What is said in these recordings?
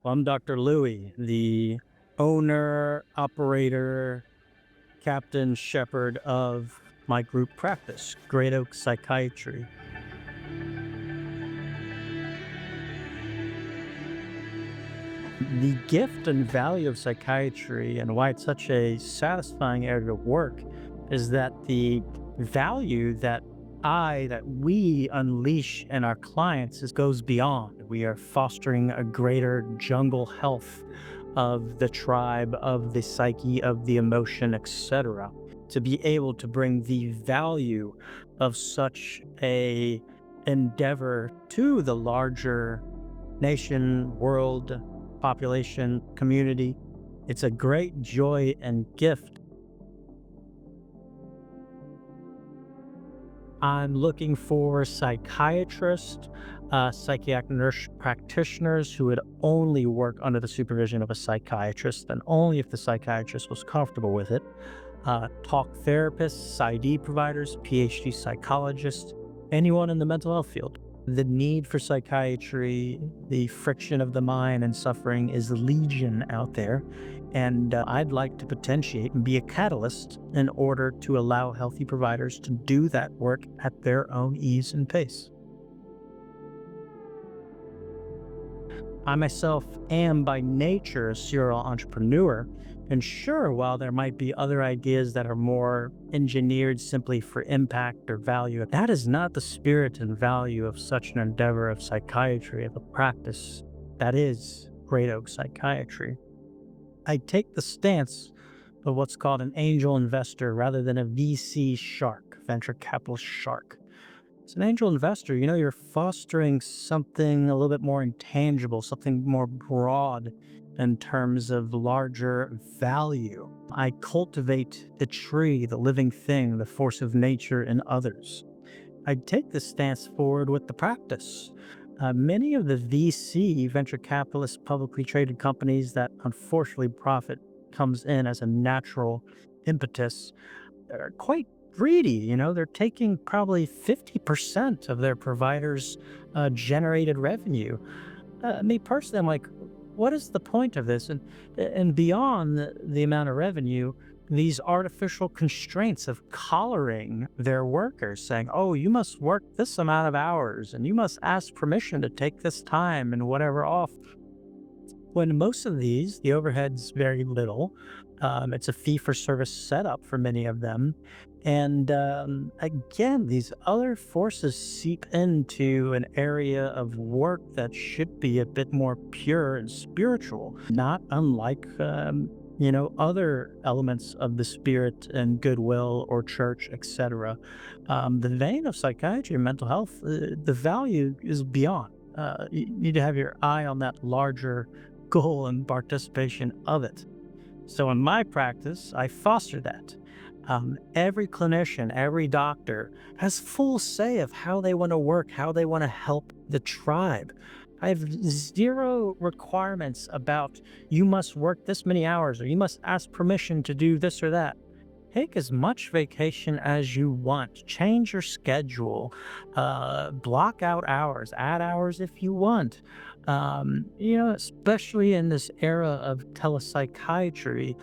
Well, I'm Dr. Louie, the owner, operator, captain, shepherd of my group practice, Great Oak Psychiatry. The gift and value of psychiatry and why it's such a satisfying area of work is that the value that we unleash in our clients goes beyond. We are fostering a greater jungle health of the tribe, of the psyche, of the emotion, etc. To be able to bring the value of such a endeavor to the larger nation, world, population, community. It's a great joy and gift. I'm looking for psychiatrists, psychiatric nurse practitioners who would only work under the supervision of a psychiatrist and only if the psychiatrist was comfortable with it. Talk therapists, PsyD providers, PhD psychologists, anyone in the mental health field. The need for psychiatry, the friction of the mind and suffering is legion out there. And I'd like to potentiate and be a catalyst in order to allow healthy providers to do that work at their own ease and pace. I myself am by nature a serial entrepreneur. And sure, while there might be other ideas that are more engineered simply for impact or value, that is not the spirit and value of such an endeavor of psychiatry, of a practice that is Great Oak Psychiatry. I take the stance of what's called an angel investor rather than a VC shark, venture capital shark. As an angel investor, you're fostering something a little bit more intangible, something more broad in terms of larger value. I cultivate the tree, the living thing, the force of nature in others. I take this stance forward with the practice. Many of the VC, venture capitalist, publicly traded companies that unfortunately profit comes in as a natural impetus are quite greedy. They're taking probably 50% of their providers' generated revenue. Me personally, I'm like, what is the point of this? And beyond the amount of revenue, these artificial constraints of collaring their workers, saying, oh, you must work this amount of hours and you must ask permission to take this time and whatever off. When most of these, the overhead's very little. It's a fee-for-service setup for many of them. And again, these other forces seep into an area of work that should be a bit more pure and spiritual, not unlike, other elements of the spirit and goodwill or church, etc. The vein of psychiatry and mental health, the value is beyond. You need to have your eye on that larger goal and participation of it. So in my practice, I foster that. Every clinician, every doctor has full say of how they want to work, how they want to help the tribe. I have zero requirements about you must work this many hours or you must ask permission to do this or that. Take as much vacation as you want. Change your schedule. Block out hours. Add hours if you want. Especially in this era of telepsychiatry,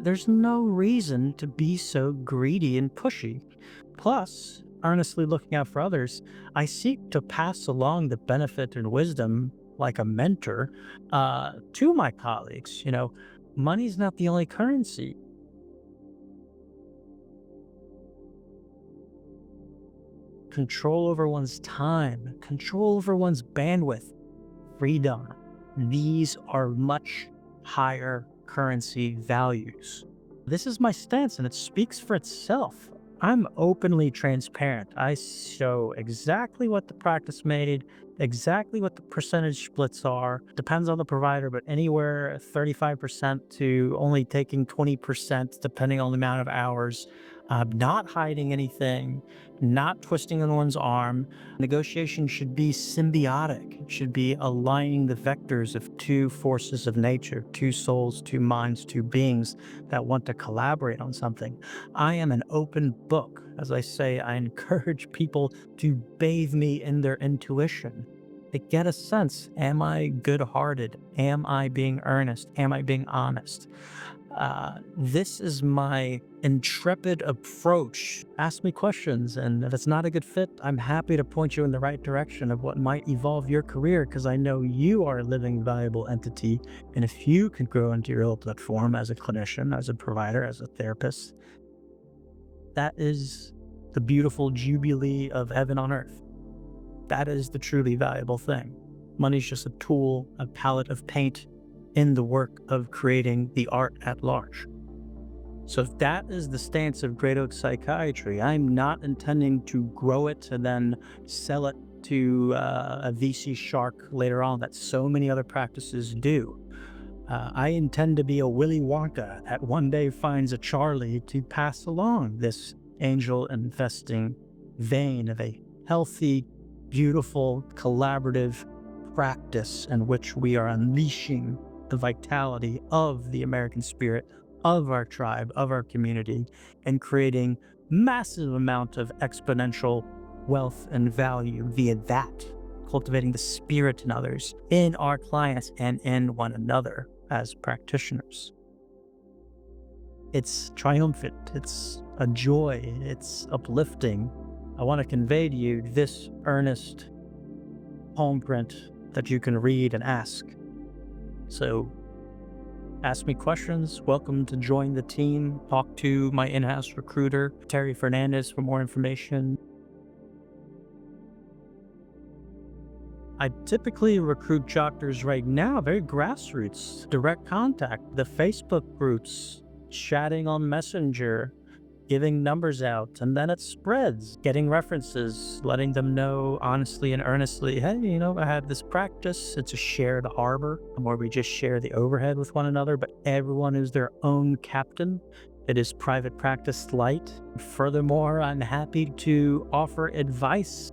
there's no reason to be so greedy and pushy. Plus, earnestly looking out for others, I seek to pass along the benefit and wisdom like a mentor to my colleagues. Money's not the only currency. Control over one's time, control over one's bandwidth, freedom. These are much higher currency values. This is my stance and it speaks for itself. I'm openly transparent. I show exactly what the practice made, exactly what the percentage splits are. Depends on the provider, but anywhere 35% to only taking 20%, depending on the amount of hours. Not hiding anything, not twisting on one's arm. Negotiation should be symbiotic. It should be aligning the vectors of two forces of nature, two souls, two minds, two beings that want to collaborate on something. I am an open book. As I say, I encourage people to bathe me in their intuition. to get a sense, am I good-hearted? Am I being earnest? Am I being honest? This is my intrepid approach. Ask me questions, and if it's not a good fit, I'm happy to point you in the right direction of what might evolve your career, because I know you are a living, valuable entity. And if you can grow into your ultimate form as a clinician, as a provider, as a therapist, that is the beautiful jubilee of heaven on earth. That is the truly valuable thing. Money's just a tool, a palette of paint in the work of creating the art at large. So if that is the stance of Great Oak Psychiatry, I'm not intending to grow it and then sell it to a VC shark later on that so many other practices do. I intend to be a Willy Wonka that one day finds a Charlie to pass along this angel investing vein of a healthy, beautiful, collaborative practice in which we are unleashing the vitality of the American spirit, of our tribe, of our community, and creating massive amount of exponential wealth and value via that, cultivating the spirit in others, in our clients, and in one another as practitioners. It's triumphant, it's a joy, it's uplifting. I want to convey to you this earnest palm print that you can read and ask. So ask me questions. Welcome to join the team. Talk to my in-house recruiter, Terry Fernandez, for more information. I typically recruit doctors right now, very grassroots, direct contact, the Facebook groups, chatting on Messenger, giving numbers out, and then it spreads, getting references, letting them know honestly and earnestly, hey, I had this practice. It's a shared harbor where we just share the overhead with one another, but everyone is their own captain. It is private practice light. Furthermore, I'm happy to offer advice.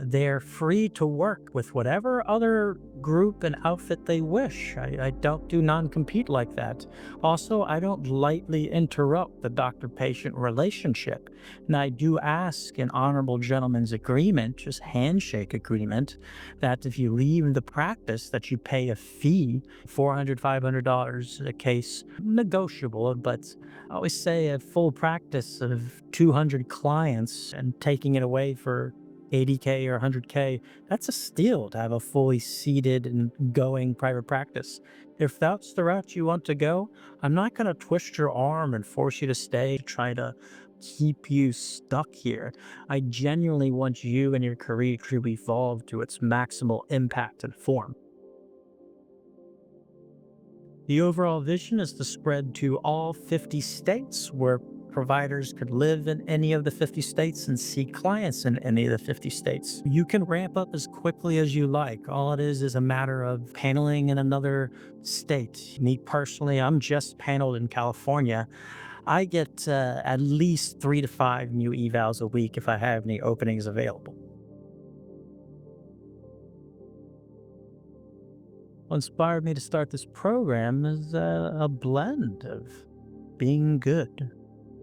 They're free to work with whatever other group and outfit they wish. I don't do non-compete like that. Also, I don't lightly interrupt the doctor-patient relationship. And I do ask an honorable gentleman's agreement, just handshake agreement, that if you leave the practice, that you pay a fee, $400, $500 a case, negotiable, but I always say a full practice of 200 clients and taking it away for 80K or 100K, that's a steal to have a fully seated and going private practice. If that's the route you want to go, I'm not going to twist your arm and force you to stay, to try to keep you stuck here. I genuinely want you and your career to evolve to its maximal impact and form. The overall vision is to spread to all 50 states where providers could live in any of the 50 states and see clients in any of the 50 states. You can ramp up as quickly as you like. All it is a matter of paneling in another state. Me personally, I'm just paneled in California. I get at least 3 to 5 new evals a week if I have any openings available. What inspired me to start this program is a blend of being good,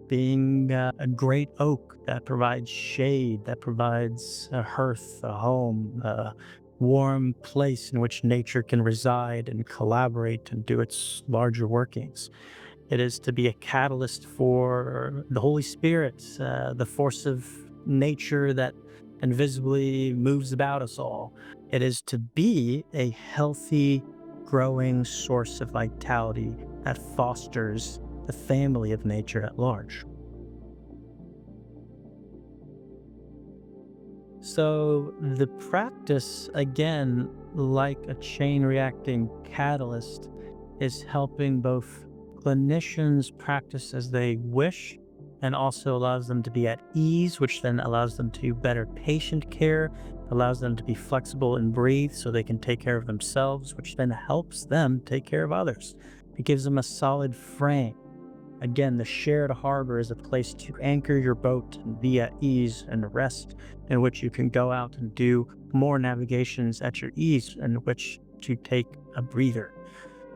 being a great oak that provides shade, that provides a hearth, a home, a warm place in which nature can reside and collaborate and do its larger workings. It is to be a catalyst for the Holy Spirit, the force of nature that invisibly moves about us all. It is to be a healthy, growing source of vitality that fosters the family of nature at large. So the practice, again, like a chain reacting catalyst, is helping both clinicians practice as they wish and also allows them to be at ease, which then allows them to do better patient care, allows them to be flexible and breathe so they can take care of themselves, which then helps them take care of others. It gives them a solid frame. Again, the shared harbor is a place to anchor your boat and be at ease and rest, in which you can go out and do more navigations at your ease, in which to take a breather.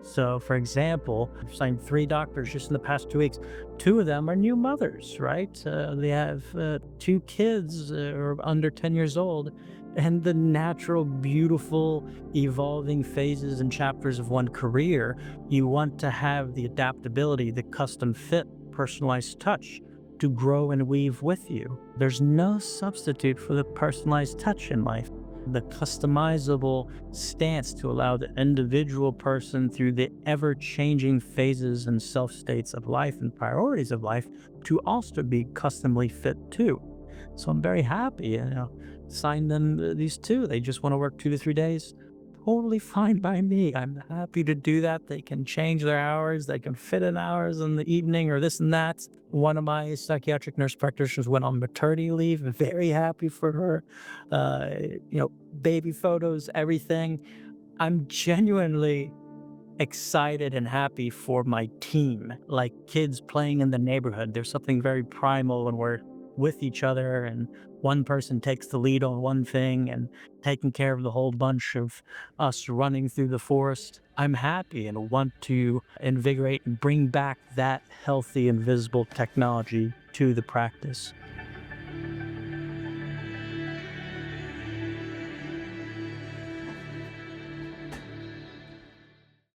So, for example, I've signed 3 doctors just in the past 2 weeks. 2 of them are new mothers, right? They have 2 kids or under 10 years old. And the natural, beautiful, evolving phases and chapters of one career, you want to have the adaptability, the custom fit, personalized touch to grow and weave with you. There's no substitute for the personalized touch in life. The customizable stance to allow the individual person through the ever changing phases and self states of life and priorities of life to also be customly fit too. So I'm very happy, signed them these 2. They just want to work 2 to 3 days. Totally fine by me. I'm happy to do that. They can change their hours. They can fit in hours in the evening or this and that. One of my psychiatric nurse practitioners went on maternity leave. Very happy for her. Uh, Baby photos, everything. I'm genuinely excited and happy for my team, like kids playing in the neighborhood. There's something very primal when we're with each other and one person takes the lead on one thing and taking care of the whole bunch of us running through the forest. I'm happy and want to invigorate and bring back that healthy, invisible technology to the practice.